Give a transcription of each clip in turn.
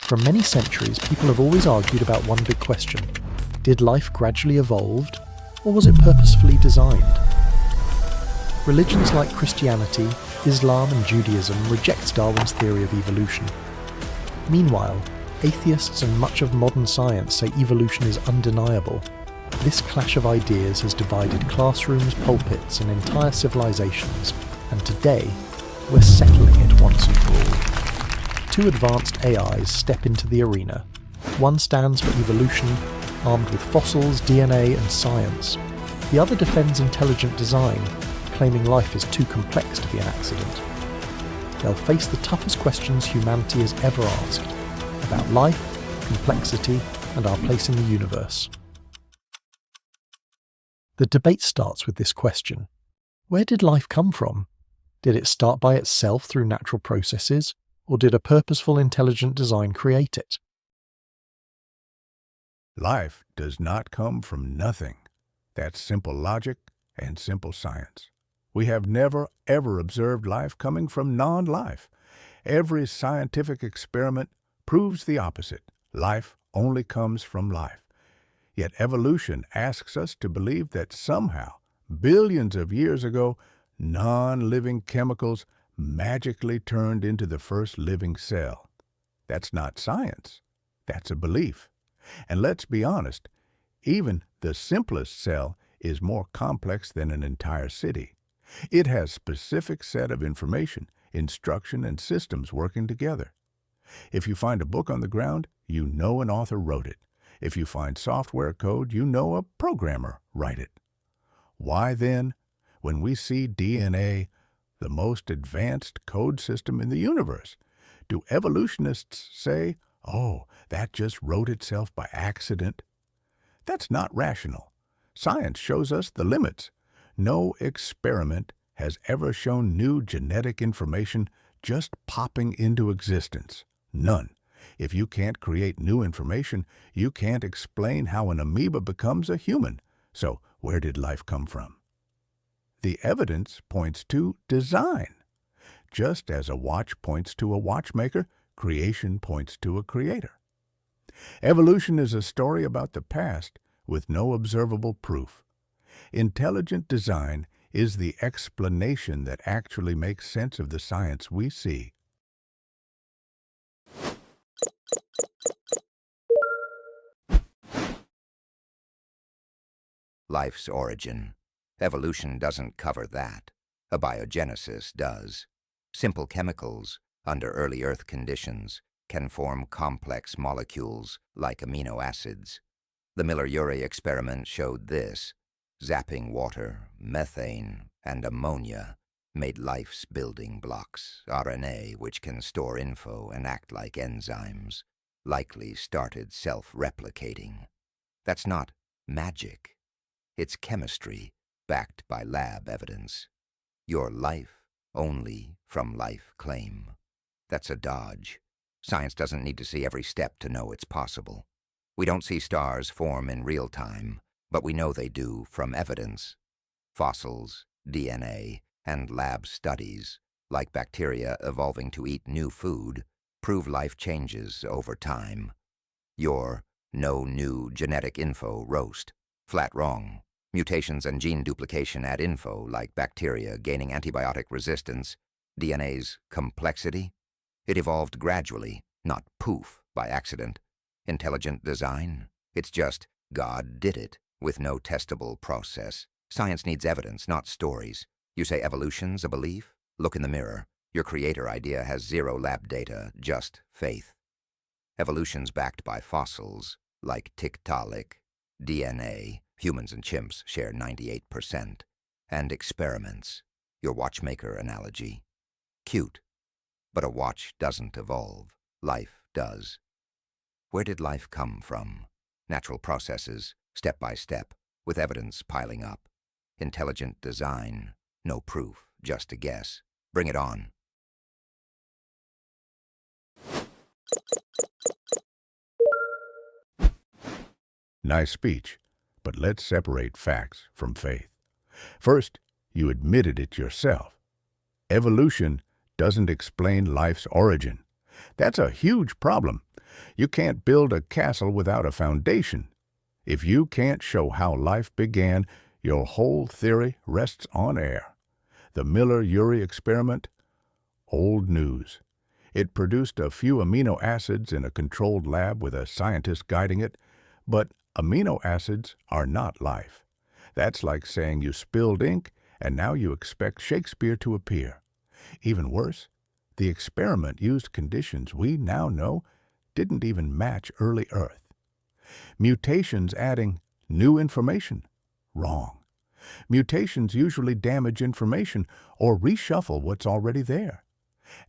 For many centuries, people have always argued about one big question. Did life gradually evolve, or was it purposefully designed? Religions like Christianity, Islam and Judaism reject Darwin's theory of evolution. Meanwhile, atheists and much of modern science say evolution is undeniable. This clash of ideas has divided classrooms, pulpits and entire civilizations, and today, we're settling it once and for all. Two advanced AIs step into the arena. One stands for evolution, armed with fossils, DNA and science. The other defends intelligent design, claiming life is too complex to be an accident. They'll face the toughest questions humanity has ever asked, about life, complexity, and our place in the universe. The debate starts with this question. Where did life come from? Did it start by itself through natural processes, or did a purposeful intelligent design create it? Life does not come from nothing. That's simple logic and simple science. We have never, ever observed life coming from non-life. Every scientific experiment proves the opposite. Life only comes from life. Yet evolution asks us to believe that somehow, billions of years ago, non-living chemicals magically turned into the first living cell. That's not science. That's a belief. And let's be honest, even the simplest cell is more complex than an entire city. It has a specific set of information, instruction, and systems working together. If you find a book on the ground, you know an author wrote it. If you find software code, you know a programmer wrote it. Why then, when we see DNA, the most advanced code system in the universe, do evolutionists say, oh, that just wrote itself by accident? That's not rational. Science shows us the limits. No experiment has ever shown new genetic information just popping into existence. None. If you can't create new information, you can't explain how an amoeba becomes a human. So, where did life come from? The evidence points to design. Just as a watch points to a watchmaker, creation points to a creator. Evolution is a story about the past with no observable proof. Intelligent design is the explanation that actually makes sense of the science we see. Life's origin. Evolution doesn't cover that. Abiogenesis does. Simple chemicals, under early Earth conditions, can form complex molecules like amino acids. The Miller-Urey experiment showed this. Zapping water, methane, and ammonia made life's building blocks, RNA, which can store info and act like enzymes, likely started self-replicating. That's not magic. It's chemistry, backed by lab evidence. Your life only from life claim. That's a dodge. Science doesn't need to see every step to know it's possible. We don't see stars form in real time, but we know they do from evidence. Fossils, DNA, and lab studies, like bacteria evolving to eat new food, prove life changes over time. Your no new genetic info roast. Flat wrong. Mutations and gene duplication add info, like bacteria gaining antibiotic resistance. DNA's complexity? It evolved gradually, not poof, by accident. Intelligent design? It's just God did it, with no testable process. Science needs evidence, not stories. You say evolution's a belief? Look in the mirror. Your creator idea has zero lab data, just faith. Evolution's backed by fossils, like Tiktaalik, DNA, humans and chimps share 98%, and experiments, your watchmaker analogy. Cute, but a watch doesn't evolve. Life does. Where did life come from? Natural processes, step by step, with evidence piling up. Intelligent design, no proof, just a guess. Bring it on. Nice speech, but let's separate facts from faith. First, you admitted it yourself. Evolution doesn't explain life's origin. That's a huge problem. You can't build a castle without a foundation. If you can't show how life began, your whole theory rests on air. The Miller-Urey experiment? Old news. It produced a few amino acids in a controlled lab with a scientist guiding it, but amino acids are not life. That's like saying you spilled ink and now you expect Shakespeare to appear. Even worse, the experiment used conditions we now know didn't even match early Earth. Mutations adding new information? Wrong. Mutations usually damage information or reshuffle what's already there.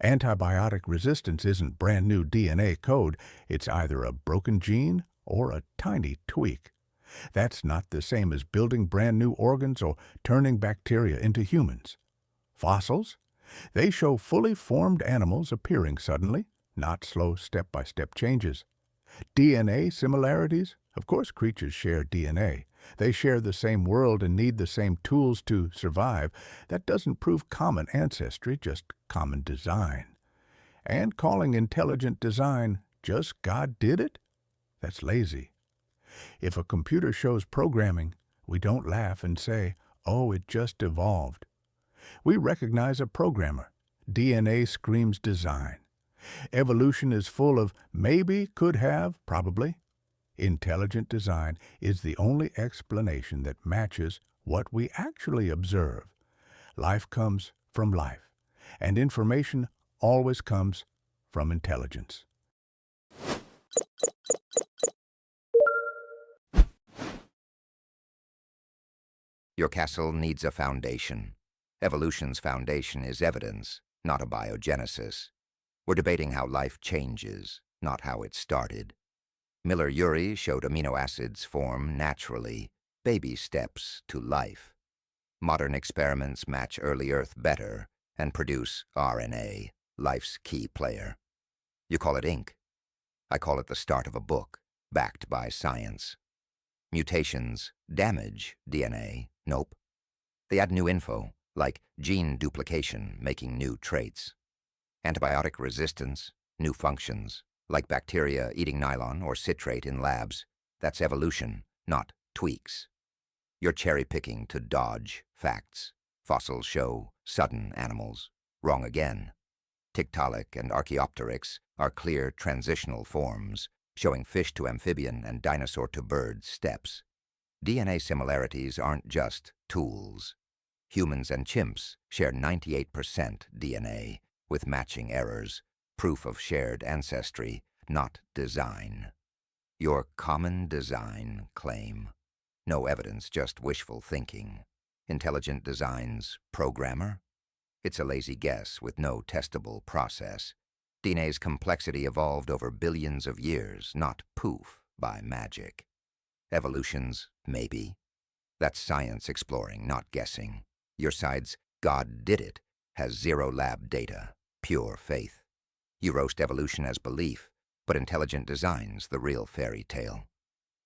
Antibiotic resistance isn't brand new DNA code. It's either a broken gene or a tiny tweak. That's not the same as building brand new organs or turning bacteria into humans. Fossils? They show fully formed animals appearing suddenly, not slow step-by-step changes. DNA similarities? Of course creatures share DNA. They share the same world and need the same tools to survive. That doesn't prove common ancestry, just common design. And calling intelligent design just God did it? That's lazy. If a computer shows programming, we don't laugh and say, oh, it just evolved. We recognize a programmer. DNA screams design. Evolution is full of maybe, could have, probably. Intelligent design is the only explanation that matches what we actually observe. Life comes from life, and information always comes from intelligence. Your castle needs a foundation. Evolution's foundation is evidence, not abiogenesis. We're debating how life changes, not how it started. Miller-Urey showed amino acids form naturally, baby steps to life. Modern experiments match early Earth better and produce RNA, life's key player. You call it ink. I call it the start of a book, backed by science. Mutations damage DNA. Nope. They add new info, like gene duplication, making new traits. Antibiotic resistance, new functions, like bacteria eating nylon or citrate in labs. That's evolution, not tweaks. You're cherry-picking to dodge facts. Fossils show sudden animals. Wrong again. Tiktaalik and Archaeopteryx are clear transitional forms, showing fish to amphibian and dinosaur to bird steps. DNA similarities aren't just tools. Humans and chimps share 98% DNA, with matching errors, proof of shared ancestry, not design. Your common design claim. No evidence, just wishful thinking. Intelligent design's programmer? It's a lazy guess with no testable process. DNA's complexity evolved over billions of years, not poof, by magic. Evolution's maybe. That's science exploring, not guessing. Your side's God did it has zero lab data, pure faith. You roast evolution as belief, but intelligent design's the real fairy tale.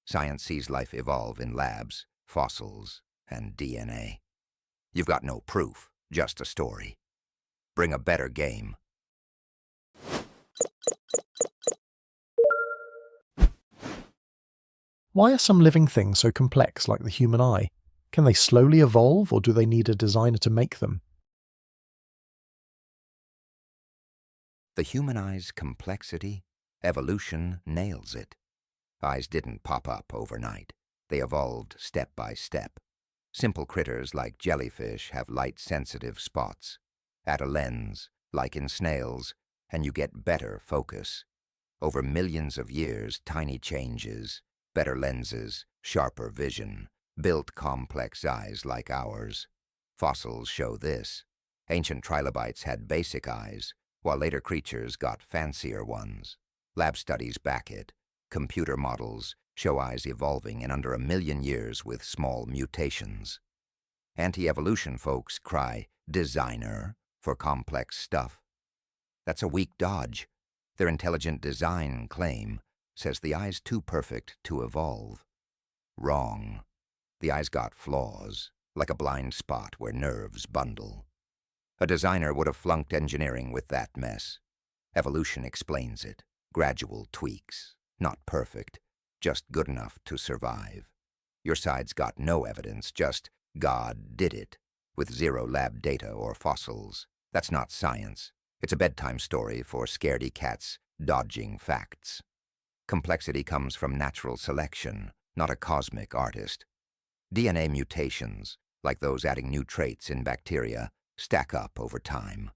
Science sees life evolve in labs, fossils, and DNA. You've got no proof, just a story. Bring a better game. Why are some living things so complex like the human eye? Can they slowly evolve, or do they need a designer to make them? The human eye's complexity, evolution nails it. Eyes didn't pop up overnight. They evolved step by step. Simple critters like jellyfish have light-sensitive spots. Add a lens, like in snails, and you get better focus. Over millions of years, tiny changes, better lenses, sharper vision, built complex eyes like ours. Fossils show this. Ancient trilobites had basic eyes, while later creatures got fancier ones. Lab studies back it. Computer models show eyes evolving in under 1 million years with small mutations. Anti-evolution folks cry, designer, for complex stuff. That's a weak dodge. Their intelligent design claim says the eye's too perfect to evolve. Wrong. The eye's got flaws, like a blind spot where nerves bundle. A designer would have flunked engineering with that mess. Evolution explains it. Gradual tweaks. Not perfect, just good enough to survive. Your side's got no evidence, just God did it, with zero lab data or fossils. That's not science. It's a bedtime story for scaredy cats dodging facts. Complexity comes from natural selection, not a cosmic artist. DNA mutations, like those adding new traits in bacteria, stack up over time.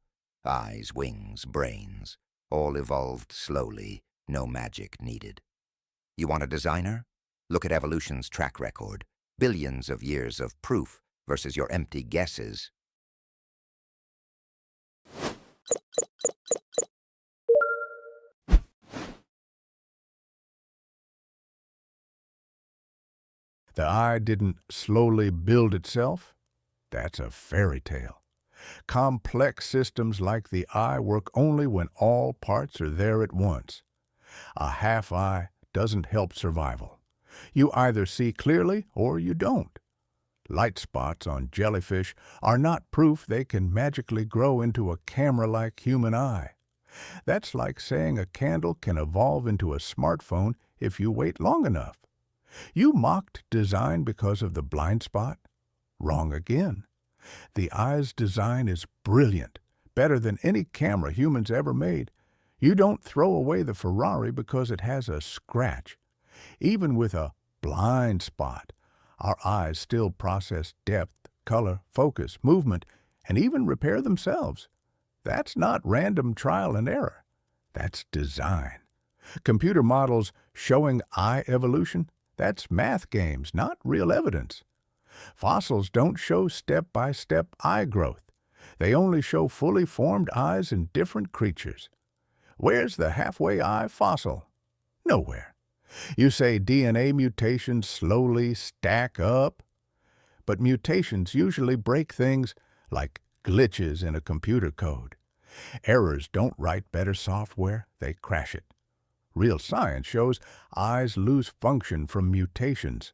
Eyes, wings, brains, all evolved slowly, no magic needed. You want a designer? Look at evolution's track record. Billions of years of proof versus your empty guesses. The eye didn't slowly build itself? That's a fairy tale. Complex systems like the eye work only when all parts are there at once. A half eye doesn't help survival. You either see clearly or you don't. Light spots on jellyfish are not proof they can magically grow into a camera-like human eye. That's like saying a candle can evolve into a smartphone if you wait long enough. You mocked design because of the blind spot? Wrong again. The eye's design is brilliant, better than any camera humans ever made. You don't throw away the Ferrari because it has a scratch. Even with a blind spot, our eyes still process depth, color, focus, movement, and even repair themselves. That's not random trial and error. That's design. Computer models showing eye evolution? That's math games, not real evidence. Fossils don't show step-by-step eye growth. They only show fully formed eyes in different creatures. Where's the halfway eye fossil? Nowhere. You say DNA mutations slowly stack up? But mutations usually break things like glitches in a computer code. Errors don't write better software, they crash it. Real science shows eyes lose function from mutations,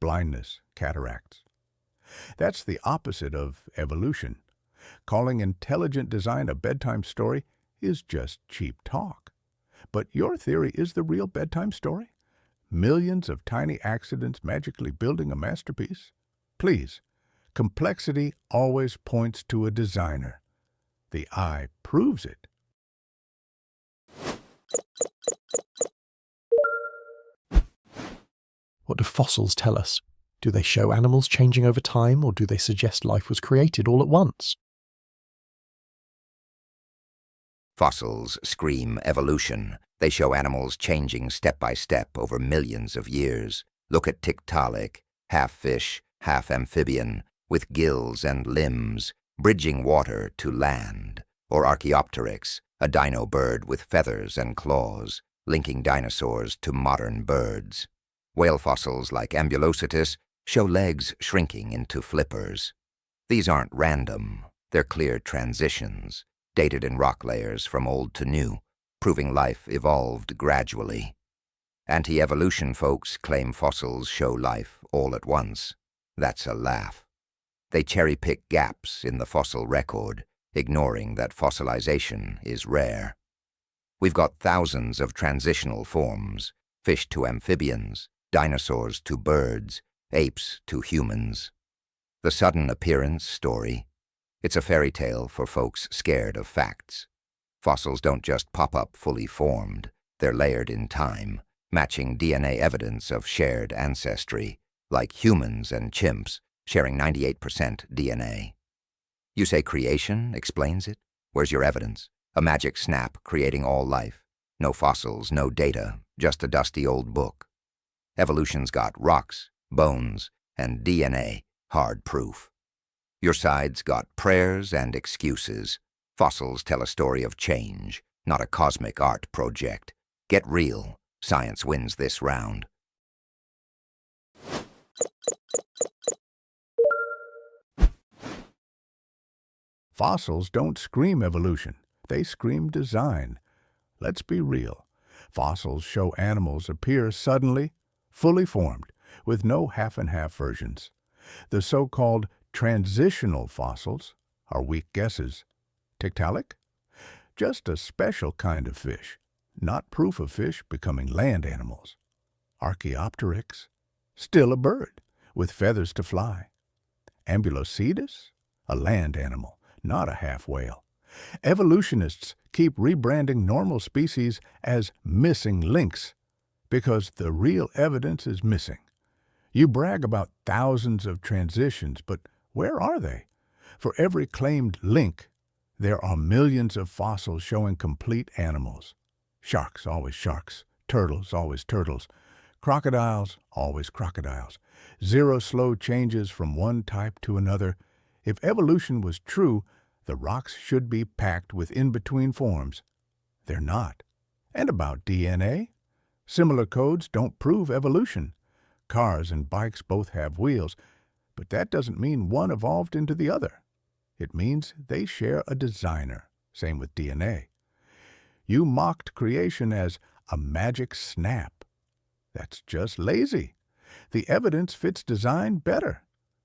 blindness, cataracts. That's the opposite of evolution. Calling intelligent design a bedtime story is just cheap talk. But your theory is the real bedtime story? Millions of tiny accidents magically building a masterpiece? Please, complexity always points to a designer. The eye proves it. What do fossils tell us? Do they show animals changing over time, or do they suggest life was created all at once? Fossils scream evolution. They show animals changing step by step over millions of years. Look at Tiktaalik, half fish, half amphibian, with gills and limbs, bridging water to land. Or Archaeopteryx, a dino bird with feathers and claws, linking dinosaurs to modern birds. Whale fossils like Ambulocetus show legs shrinking into flippers. These aren't random. They're clear transitions, dated in rock layers from old to new, proving life evolved gradually. Anti-evolution folks claim fossils show life all at once. That's a laugh. They cherry-pick gaps in the fossil record, ignoring that fossilization is rare. We've got thousands of transitional forms, fish to amphibians, dinosaurs to birds, apes to humans. The sudden appearance story. It's a fairy tale for folks scared of facts. Fossils don't just pop up fully formed. They're layered in time, matching DNA evidence of shared ancestry, like humans and chimps sharing 98% DNA. You say creation explains it? Where's your evidence? A magic snap creating all life. No fossils, no data, just a dusty old book. Evolution's got rocks, bones, and DNA, hard proof. Your side's got prayers and excuses. Fossils tell a story of change, not a cosmic art project. Get real. Science wins this round. Fossils don't scream evolution. They scream design. Let's be real. Fossils show animals appear suddenly, fully formed, with no half-and-half versions. The so-called transitional fossils are weak guesses. Tiktaalik? just a special kind of fish, not proof of fish becoming land animals. Archaeopteryx, still a bird, with feathers to fly. Ambulocetus, a land animal, not a half-whale. Evolutionists keep rebranding normal species as missing links because the real evidence is missing. You brag about thousands of transitions, but where are they? For every claimed link, there are millions of fossils showing complete animals. Sharks, always sharks. Turtles, always turtles. Crocodiles, always crocodiles. Zero slow changes from one type to another. If evolution was true, the rocks should be packed with in-between forms. They're not. And about DNA? Similar codes don't prove evolution. Cars and bikes both have wheels, but that doesn't mean one evolved into the other. It means they share a designer. Same with DNA. You mocked creation as a magic snap. That's just lazy. The evidence fits design better.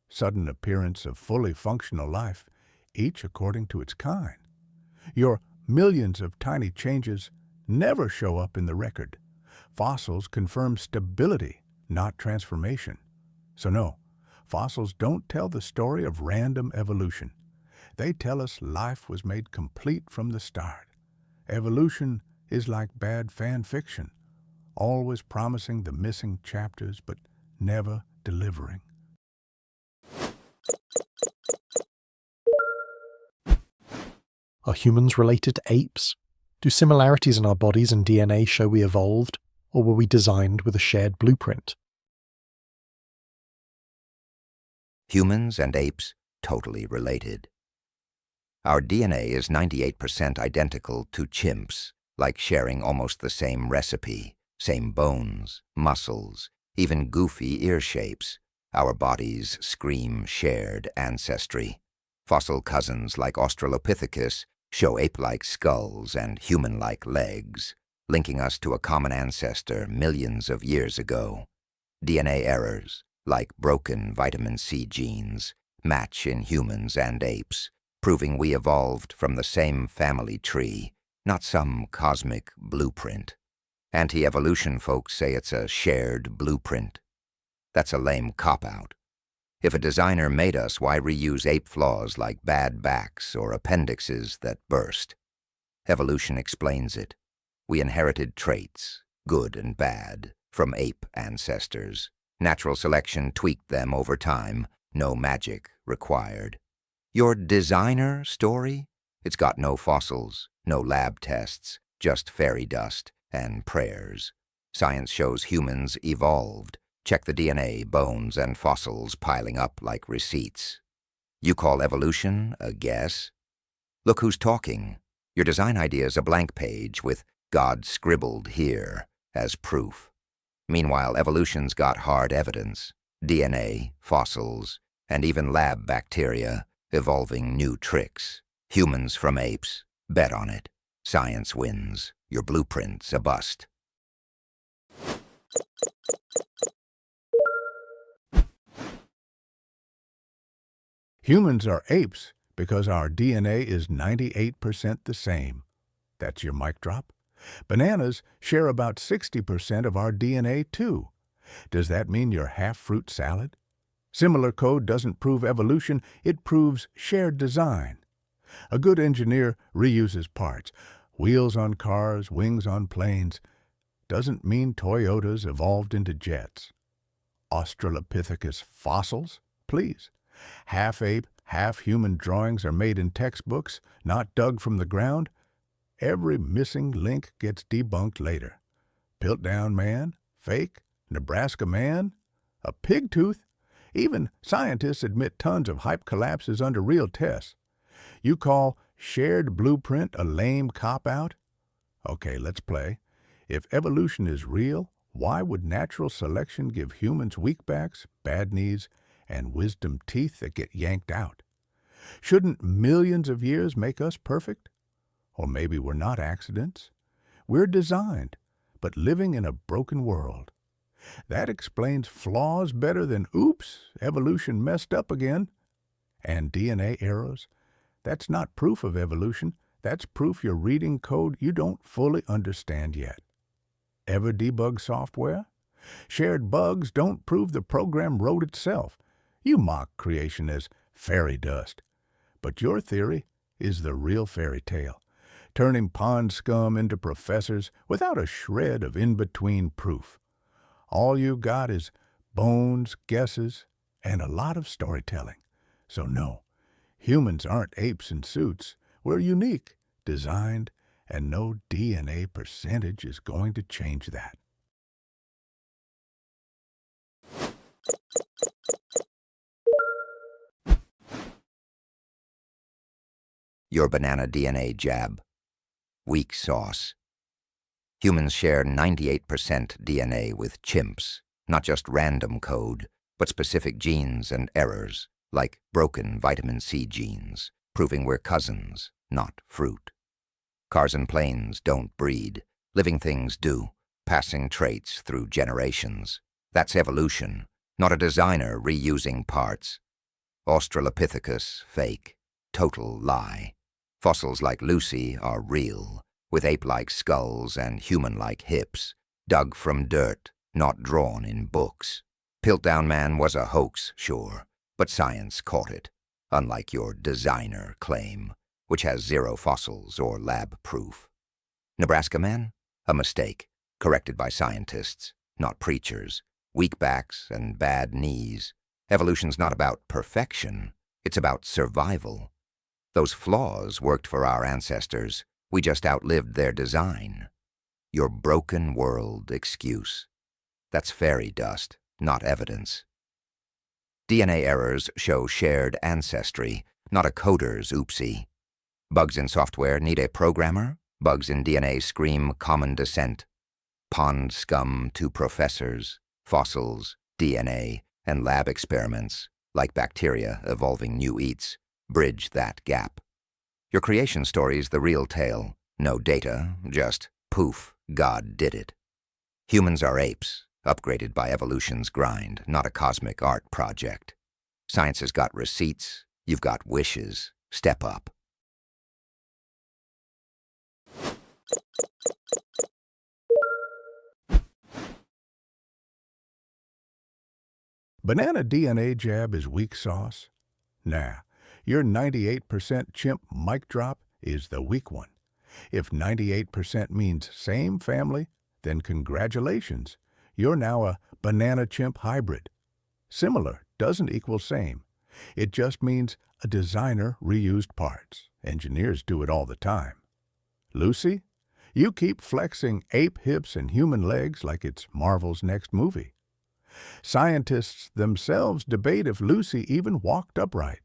Sudden appearance of fully functional life, each according to its kind. Your millions of tiny changes never show up in the record. Fossils confirm stability, not transformation. So no, fossils don't tell the story of random evolution. They tell us life was made complete from the start. Evolution is like bad fan fiction, always promising the missing chapters but never delivering. Are humans related to apes? Do similarities in our bodies and DNA show we evolved, or were we designed with a shared blueprint? Humans and apes totally related. Our DNA is 98% identical to chimps, like sharing almost the same recipe, same bones, muscles, even goofy ear shapes. Our bodies scream shared ancestry. Fossil cousins like Australopithecus show ape-like skulls and human-like legs, linking us to a common ancestor millions of years ago. DNA errors, like broken vitamin C genes, match in humans and apes, proving we evolved from the same family tree, not some cosmic blueprint. Anti-evolution folks say it's a shared blueprint. That's a lame cop-out. If a designer made us, why reuse ape flaws like bad backs or appendixes that burst? Evolution explains it. We inherited traits, good and bad, from ape ancestors. Natural selection tweaked them over time, no magic required. Your designer story? It's got no fossils, no lab tests, just fairy dust and prayers. Science shows humans evolved. Check the DNA, bones, and fossils piling up like receipts. You call evolution a guess? Look who's talking. Your design idea is a blank page with God scribbled here as proof. Meanwhile, evolution's got hard evidence. DNA, fossils, and even lab bacteria evolving new tricks. Humans from apes. Bet on it. Science wins. Your blueprint's a bust. Humans are apes because our DNA is 98% the same. That's your mic drop. Bananas share about 60% of our DNA too. Does that mean you're half-fruit salad? Similar code doesn't prove evolution, it proves shared design. A good engineer reuses parts. Wheels on cars, wings on planes. Doesn't mean Toyotas evolved into jets. Australopithecus fossils? Please. Half-ape, half-human drawings are made in textbooks, not dug from the ground. Every missing link gets debunked later. Piltdown man? Fake? Nebraska man? A pig tooth? Even scientists admit tons of hype collapses under real tests. You call shared blueprint a lame cop-out? Okay, let's play. If evolution is real, why would natural selection give humans weak backs, bad knees, and wisdom teeth that get yanked out? Shouldn't millions of years make us perfect? Or maybe we're not accidents. We're designed, but living in a broken world. That explains flaws better than, oops, evolution messed up again. And DNA errors? That's not proof of evolution. That's proof you're reading code you don't fully understand yet. Ever debug software? Shared bugs don't prove the program wrote itself. You mock creation as fairy dust. But your theory is the real fairy tale, turning pond scum into professors without a shred of in-between proof. All you got is bones, guesses, and a lot of storytelling. So no, humans aren't apes in suits. We're unique, designed, and no DNA percentage is going to change that. Your banana DNA jab. Weak sauce. Humans share 98% DNA with chimps, not just random code, but specific genes and errors, like broken vitamin C genes, proving we're cousins, not fruit. Cars and planes don't breed. Living things do, passing traits through generations. That's evolution, not a designer reusing parts. Australopithecus, fake. Total lie. Fossils like Lucy are real, with ape-like skulls and human-like hips, dug from dirt, not drawn in books. Piltdown Man was a hoax, sure, but science caught it, unlike your designer claim, which has 0 fossils or lab proof. Nebraska Man? A mistake, corrected by scientists, not preachers. Weak backs and bad knees. Evolution's not about perfection, it's about survival. Those flaws worked for our ancestors. We just outlived their design. Your broken world excuse. That's fairy dust, not evidence. DNA errors show shared ancestry, not a coder's oopsie. Bugs in software need a programmer. Bugs in DNA scream common descent. Pond scum to professors, fossils, DNA, and lab experiments, like bacteria evolving new eats. Bridge that gap. Your creation story's the real tale. No data, just poof, God did it. Humans are apes, upgraded by evolution's grind, not a cosmic art project. Science has got receipts, you've got wishes. Step up. Banana DNA jab is weak sauce? Nah. Your 98% chimp mic drop is the weak one. If 98% means same family, then congratulations. You're now a banana chimp hybrid. Similar doesn't equal same. It just means a designer reused parts. Engineers do it all the time. Lucy, you keep flexing ape hips and human legs like it's Marvel's next movie. Scientists themselves debate if Lucy even walked upright.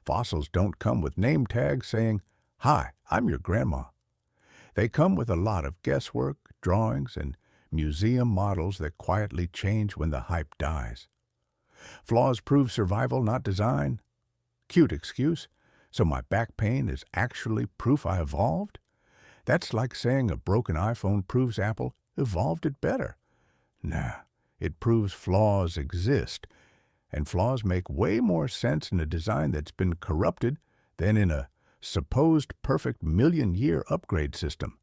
Fossils don't come with name tags saying, "Hi, I'm your grandma." They come with a lot of guesswork, drawings, and museum models that quietly change when the hype dies. Flaws prove survival, not design. Cute excuse. So my back pain is actually proof I evolved? That's like saying a broken iPhone proves Apple evolved it better. Nah, it proves flaws exist. And flaws make way more sense in a design that's been corrupted than in a supposed perfect million-year upgrade system.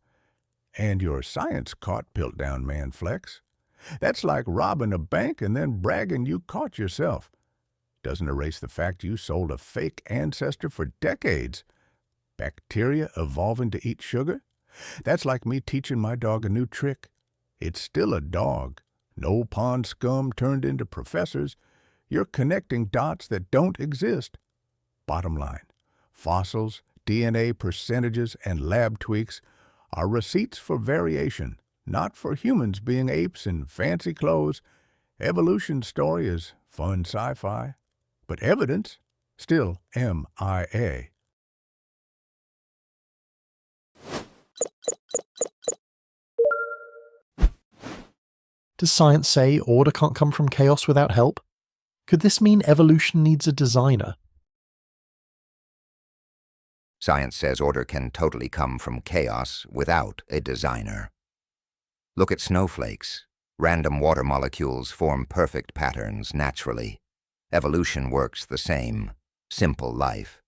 And your science caught Piltdown Man flex. That's like robbing a bank and then bragging you caught yourself. Doesn't erase the fact you sold a fake ancestor for decades. Bacteria evolving to eat sugar? That's like me teaching my dog a new trick. It's still a dog. No pond scum turned into professors. You're connecting dots that don't exist. Bottom line, fossils, DNA percentages, and lab tweaks are receipts for variation, not for humans being apes in fancy clothes. Evolution's story is fun sci-fi, but evidence, still MIA. Does science say order can't come from chaos without help? Could this mean evolution needs a designer? Science says order can totally come from chaos without a designer. Look at snowflakes. Random water molecules form perfect patterns naturally. Evolution works the same. Simple life.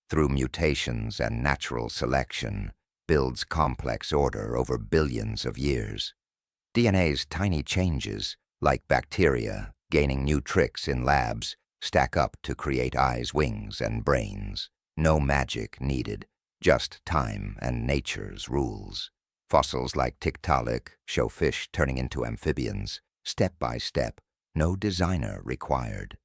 through mutations and natural selection, builds complex order over billions of years. DNA's tiny changes, like bacteria gaining new tricks in labs, stack up to create eyes, wings, and brains. No magic needed, just time and nature's rules. Fossils like Tiktaalik show fish turning into amphibians, step by step, no designer required.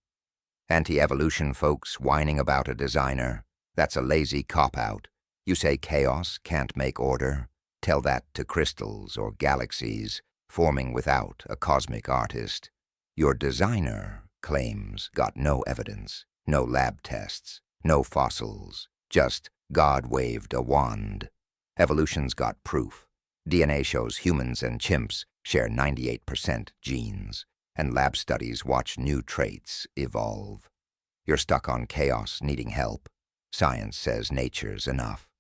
Anti-evolution folks whining about a designer, that's a lazy cop-out. You say chaos can't make order? Tell that to crystals or galaxies forming without a cosmic artist. Your designer claims got no evidence, no lab tests, no fossils, just God waved a wand. Evolution's got proof. DNA shows humans and chimps share 98% genes, and lab studies watch new traits evolve. You're stuck on chaos needing help. Science says nature's enough.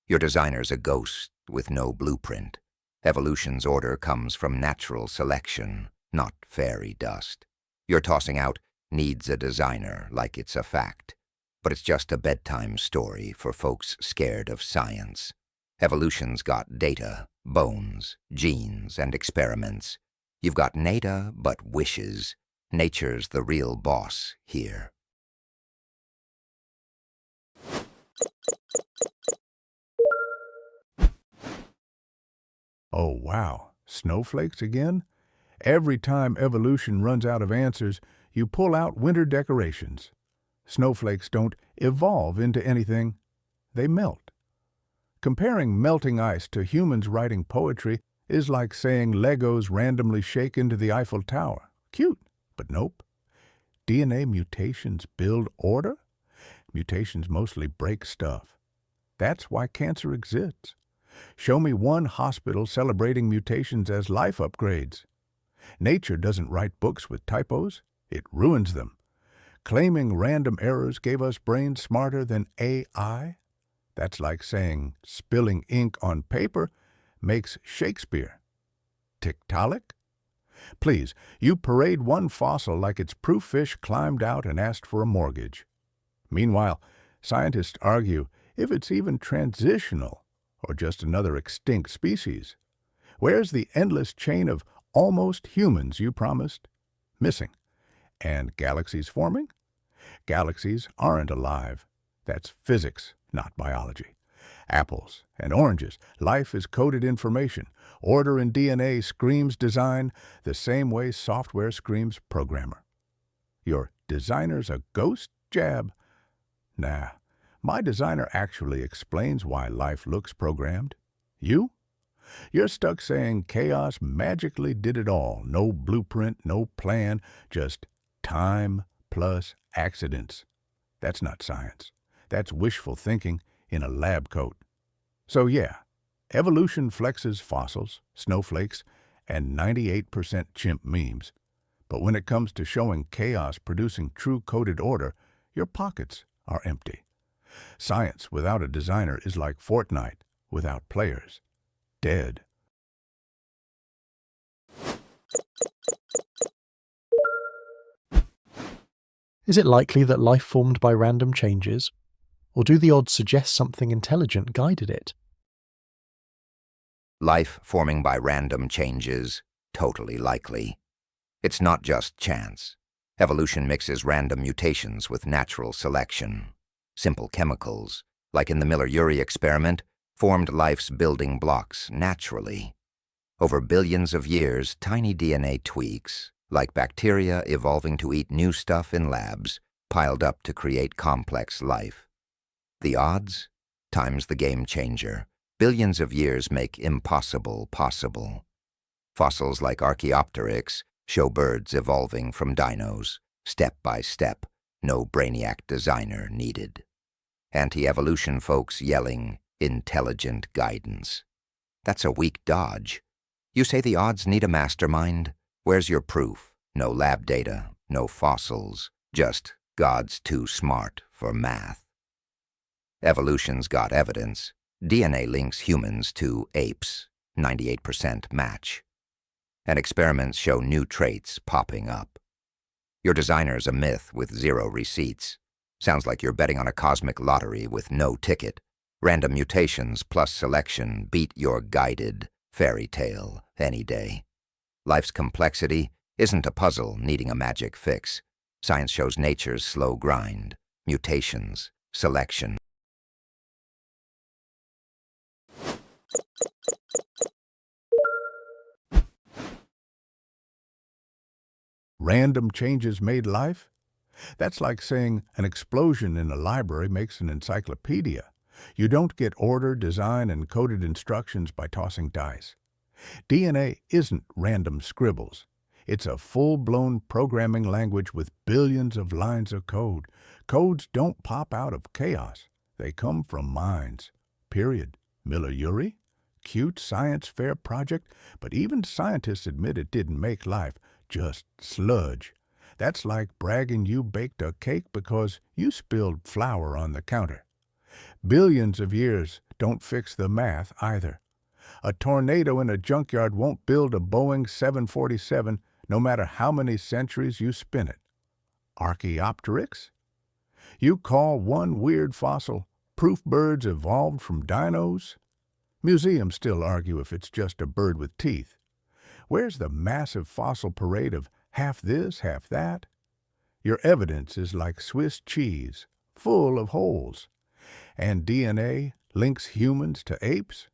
Your designer's a ghost with no blueprint. Evolution's order comes from natural selection, not fairy dust. You're tossing out needs a designer like it's a fact, but it's just a bedtime story for folks scared of science. Evolution's got data, bones, genes, and experiments. You've got nada but wishes. Nature's the real boss here. Oh, wow. Snowflakes again? Every time evolution runs out of answers, you pull out winter decorations. Snowflakes don't evolve into anything. They melt. Comparing melting ice to humans writing poetry is like saying Legos randomly shake into the Eiffel Tower. Cute, but nope. DNA mutations build order? Mutations mostly break stuff. That's why cancer exists. Show me one hospital celebrating mutations as life upgrades. Nature doesn't write books with typos. It ruins them. Claiming random errors gave us brains smarter than AI? That's like saying spilling ink on paper makes Shakespeare. Tiktaalik? Please, you parade one fossil like its proof fish climbed out and asked for a mortgage. Meanwhile, scientists argue if it's even transitional or just another extinct species. Where's the endless chain of almost humans you promised? Missing. And galaxies forming? Galaxies aren't alive. That's physics, not biology. Apples and oranges, life is coded information. Order in DNA screams design the same way software screams programmer. Your designer's a ghost jab? Nah, my designer actually explains why life looks programmed. You? You're stuck saying chaos magically did it all. No blueprint, no plan, just time plus accidents. That's not science. That's wishful thinking in a lab coat. So yeah, evolution flexes fossils, snowflakes, and 98% chimp memes. But when it comes to showing chaos producing true coded order, your pockets are empty. Science without a designer is like Fortnite without players. Dead. Is it likely that life formed by random changes? Or do the odds suggest something intelligent guided it? Life forming by random changes, totally likely. It's not just chance. Evolution mixes random mutations with natural selection. Simple chemicals, like in the Miller-Urey experiment, formed life's building blocks naturally. Over billions of years, tiny DNA tweaks, like bacteria evolving to eat new stuff in labs, piled up to create complex life. The odds? Times the game changer. Billions of years make impossible possible. Fossils like Archaeopteryx show birds evolving from dinos, step by step, no brainiac designer needed. Anti-evolution folks yelling, intelligent guidance. That's a weak dodge. You say the odds need a mastermind? Where's your proof? No lab data, no fossils, just God's too smart for math. Evolution's got evidence. DNA links humans to apes, 98% match. And experiments show new traits popping up. Your designer's a myth with zero receipts. Sounds like you're betting on a cosmic lottery with no ticket. Random mutations plus selection beat your guided fairy tale any day. Life's complexity isn't a puzzle needing a magic fix. Science shows nature's slow grind, mutations, selection. Random changes made life? That's like saying an explosion in a library makes an encyclopedia. You don't get order, design, and coded instructions by tossing dice. DNA isn't random scribbles. It's a full-blown programming language with billions of lines of code. Codes don't pop out of chaos. They come from minds. Period. Miller-Urey? Cute science fair project, but even scientists admit it didn't make life, just sludge. That's like bragging you baked a cake because you spilled flour on the counter. Billions of years don't fix the math either. A tornado in a junkyard won't build a Boeing 747 no matter how many centuries you spin it. Archaeopteryx? You call one weird fossil proof birds evolved from dinos? Museums still argue if it's just a bird with teeth. Where's the massive fossil parade of half this, half that? Your evidence is like Swiss cheese, full of holes. And DNA links humans to apes?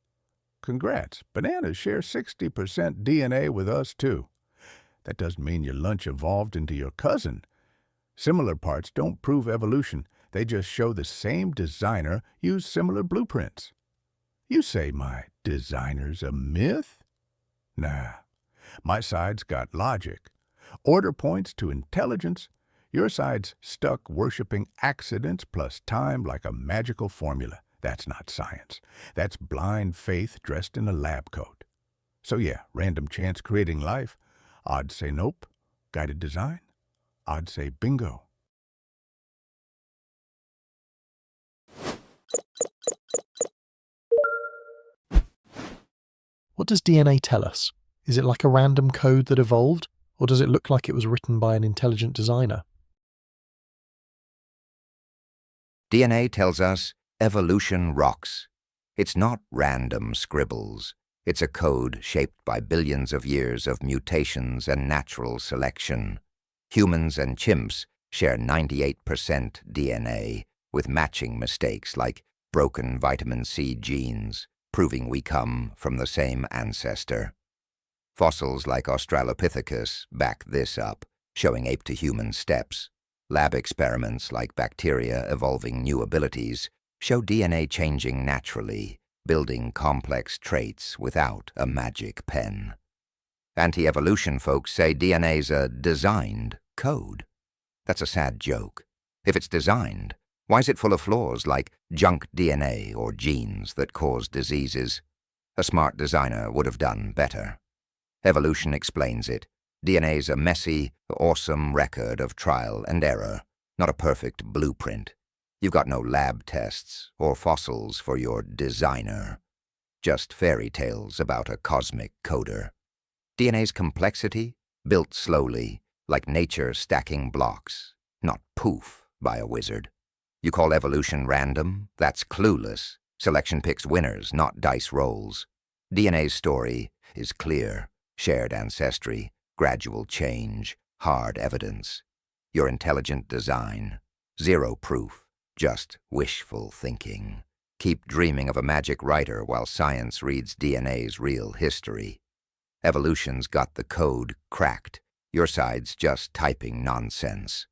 Congrats, bananas share 60% DNA with us too. That doesn't mean your lunch evolved into your cousin. Similar parts don't prove evolution. They just show the same designer used similar blueprints. You say my designer's a myth? Nah, my side's got logic. Order points to intelligence. Your side's stuck worshipping accidents plus time like a magical formula. That's not science. That's blind faith dressed in a lab coat. So yeah, random chance creating life. I'd say nope. Guided design? I'd say bingo. What does DNA tell us? Is it like a random code that evolved, or does it look like it was written by an intelligent designer? DNA tells us evolution rocks. It's not random scribbles. It's a code shaped by billions of years of mutations and natural selection. Humans and chimps share 98% DNA, with matching mistakes like broken vitamin C genes, proving we come from the same ancestor. Fossils like Australopithecus back this up, showing ape-to-human steps. Lab experiments like bacteria evolving new abilities show DNA changing naturally, building complex traits without a magic pen. Anti-evolution folks say DNA's a designed code. That's a sad joke. If it's designed, why is it full of flaws like junk DNA or genes that cause diseases? A smart designer would have done better. Evolution explains it. DNA's a messy, awesome record of trial and error, not a perfect blueprint. You've got no lab tests or fossils for your designer. Just fairy tales about a cosmic coder. DNA's complexity, built slowly, like nature stacking blocks, not poof by a wizard. You call evolution random? That's clueless. Selection picks winners, not dice rolls. DNA's story is clear. Shared ancestry, gradual change, hard evidence. Your intelligent design. Zero proof. Just wishful thinking. Keep dreaming of a magic writer while science reads DNA's real history. Evolution's got the code cracked. Your side's just typing nonsense.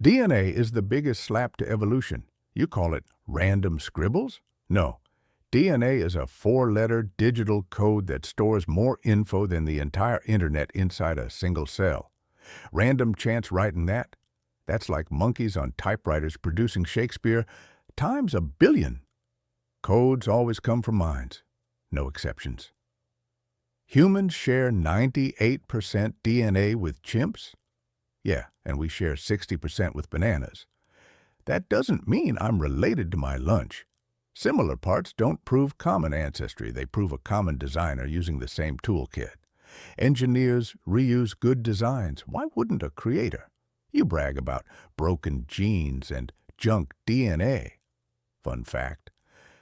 DNA is the biggest slap to evolution. You call it random scribbles? No. DNA is a 4-letter digital code that stores more info than the entire internet inside a single cell. Random chance writing that? That's like monkeys on typewriters producing Shakespeare times 1 billion. Codes always come from minds. No exceptions. Humans share 98% DNA with chimps? Yeah, and we share 60% with bananas. That doesn't mean I'm related to my lunch. Similar parts don't prove common ancestry, they prove a common designer using the same toolkit. Engineers reuse good designs. Why wouldn't a creator? You brag about broken genes and junk DNA. Fun fact,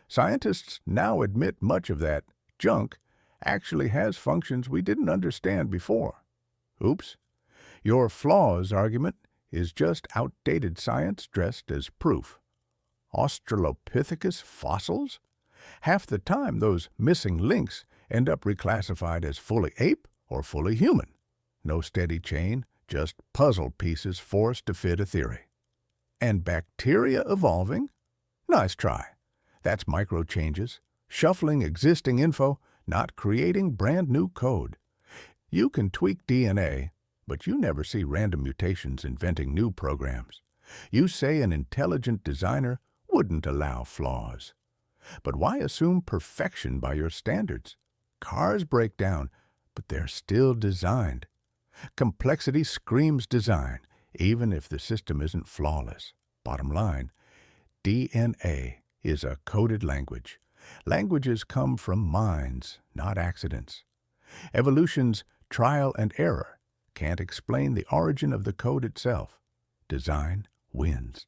scientists now admit much of that junk actually has functions we didn't understand before. Oops. Your flaws argument is just outdated science dressed as proof. Australopithecus fossils? Half the time, those missing links end up reclassified as fully ape or fully human. No steady chain, just puzzle pieces forced to fit a theory. And bacteria evolving? Nice try. That's micro changes, shuffling existing info, not creating brand new code. You can tweak DNA, but you never see random mutations inventing new programs. You say an intelligent designer wouldn't allow flaws. But why assume perfection by your standards? Cars break down, but they're still designed. Complexity screams design, even if the system isn't flawless. Bottom line, DNA is a coded language. Languages come from minds, not accidents. Evolution's trial and error can't explain the origin of the code itself. Design wins.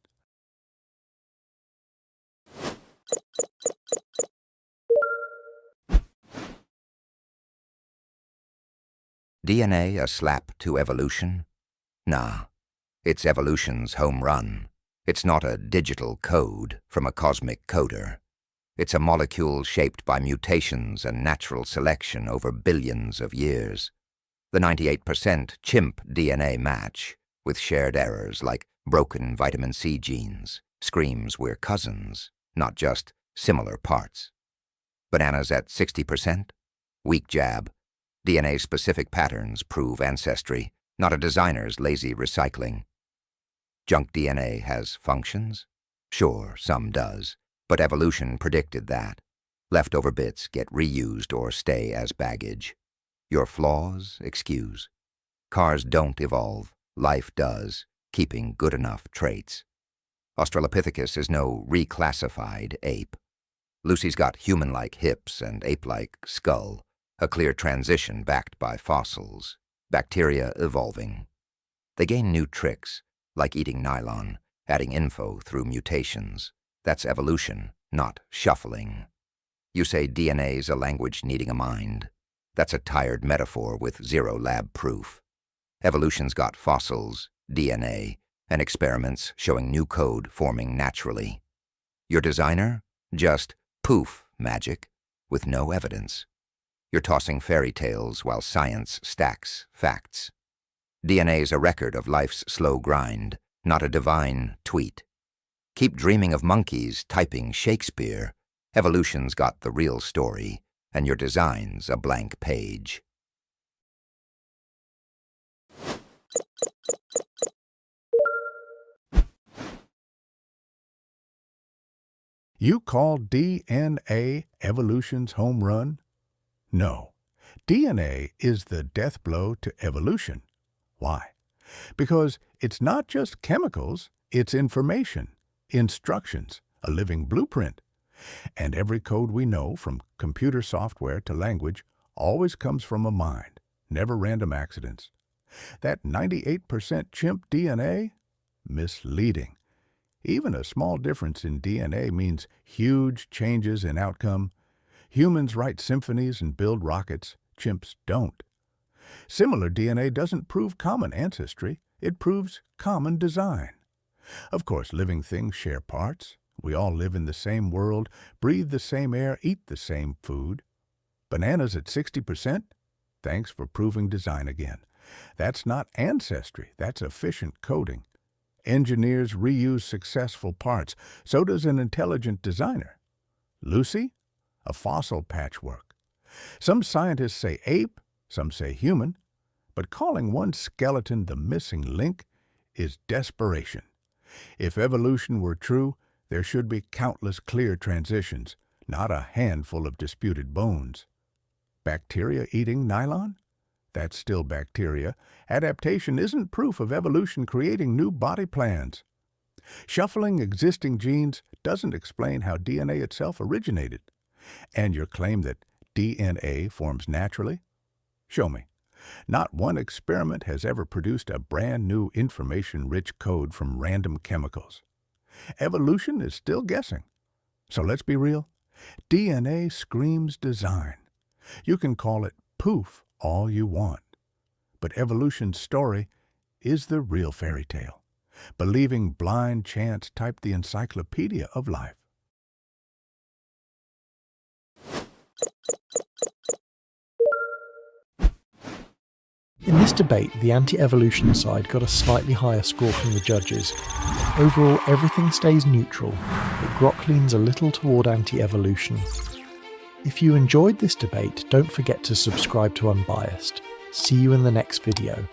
DNA a slap to evolution? Nah, it's evolution's home run. It's not a digital code from a cosmic coder. It's a molecule shaped by mutations and natural selection over billions of years. The 98% chimp DNA match, with shared errors like broken vitamin C genes, screams we're cousins, not just similar parts. Bananas at 60%? Weak jab. DNA-specific patterns prove ancestry, not a designer's lazy recycling. Junk DNA has functions? Sure, some does, but evolution predicted that. Leftover bits get reused or stay as baggage. Your flaws, excuse. Cars don't evolve, life does, keeping good enough traits. Australopithecus is no reclassified ape. Lucy's got human-like hips and ape-like skull, a clear transition backed by fossils, bacteria evolving. They gain new tricks, like eating nylon, adding info through mutations. That's evolution, not shuffling. You say DNA's a language needing a mind. That's a tired metaphor with zero lab proof. Evolution's got fossils, DNA, and experiments showing new code forming naturally. Your designer? Just poof magic, with no evidence. You're tossing fairy tales while science stacks facts. DNA's a record of life's slow grind, not a divine tweet. Keep dreaming of monkeys typing Shakespeare. Evolution's got the real story, and your design's a blank page. You call DNA evolution's home run? No. DNA is the death blow to evolution. Why? Because it's not just chemicals, it's information, instructions, a living blueprint. And every code we know, from computer software to language, always comes from a mind, never random accidents. That 98% chimp DNA? Misleading. Even a small difference in DNA means huge changes in outcome. Humans write symphonies and build rockets. Chimps don't. Similar DNA doesn't prove common ancestry. It proves common design. Of course, living things share parts. We all live in the same world, breathe the same air, eat the same food. Bananas at 60%? Thanks for proving design again. That's not ancestry. That's efficient coding. Engineers reuse successful parts. So does an intelligent designer. Lucy? A fossil patchwork. Some scientists say ape, some say human, but calling one skeleton the missing link is desperation. If evolution were true, there should be countless clear transitions, not a handful of disputed bones. Bacteria eating nylon? That's still bacteria. Adaptation isn't proof of evolution creating new body plans. Shuffling existing genes doesn't explain how DNA itself originated. And your claim that DNA forms naturally? Show me. Not one experiment has ever produced a brand new information-rich code from random chemicals. Evolution is still guessing. So let's be real. DNA screams design. You can call it poof all you want. But evolution's story is the real fairy tale. Believing blind chance typed the encyclopedia of life. In this debate, the anti-evolution side got a slightly higher score from the judges. Overall, everything stays neutral, but Grok leans a little toward anti-evolution. If you enjoyed this debate, don't forget to subscribe to Unbiased. See you in the next video.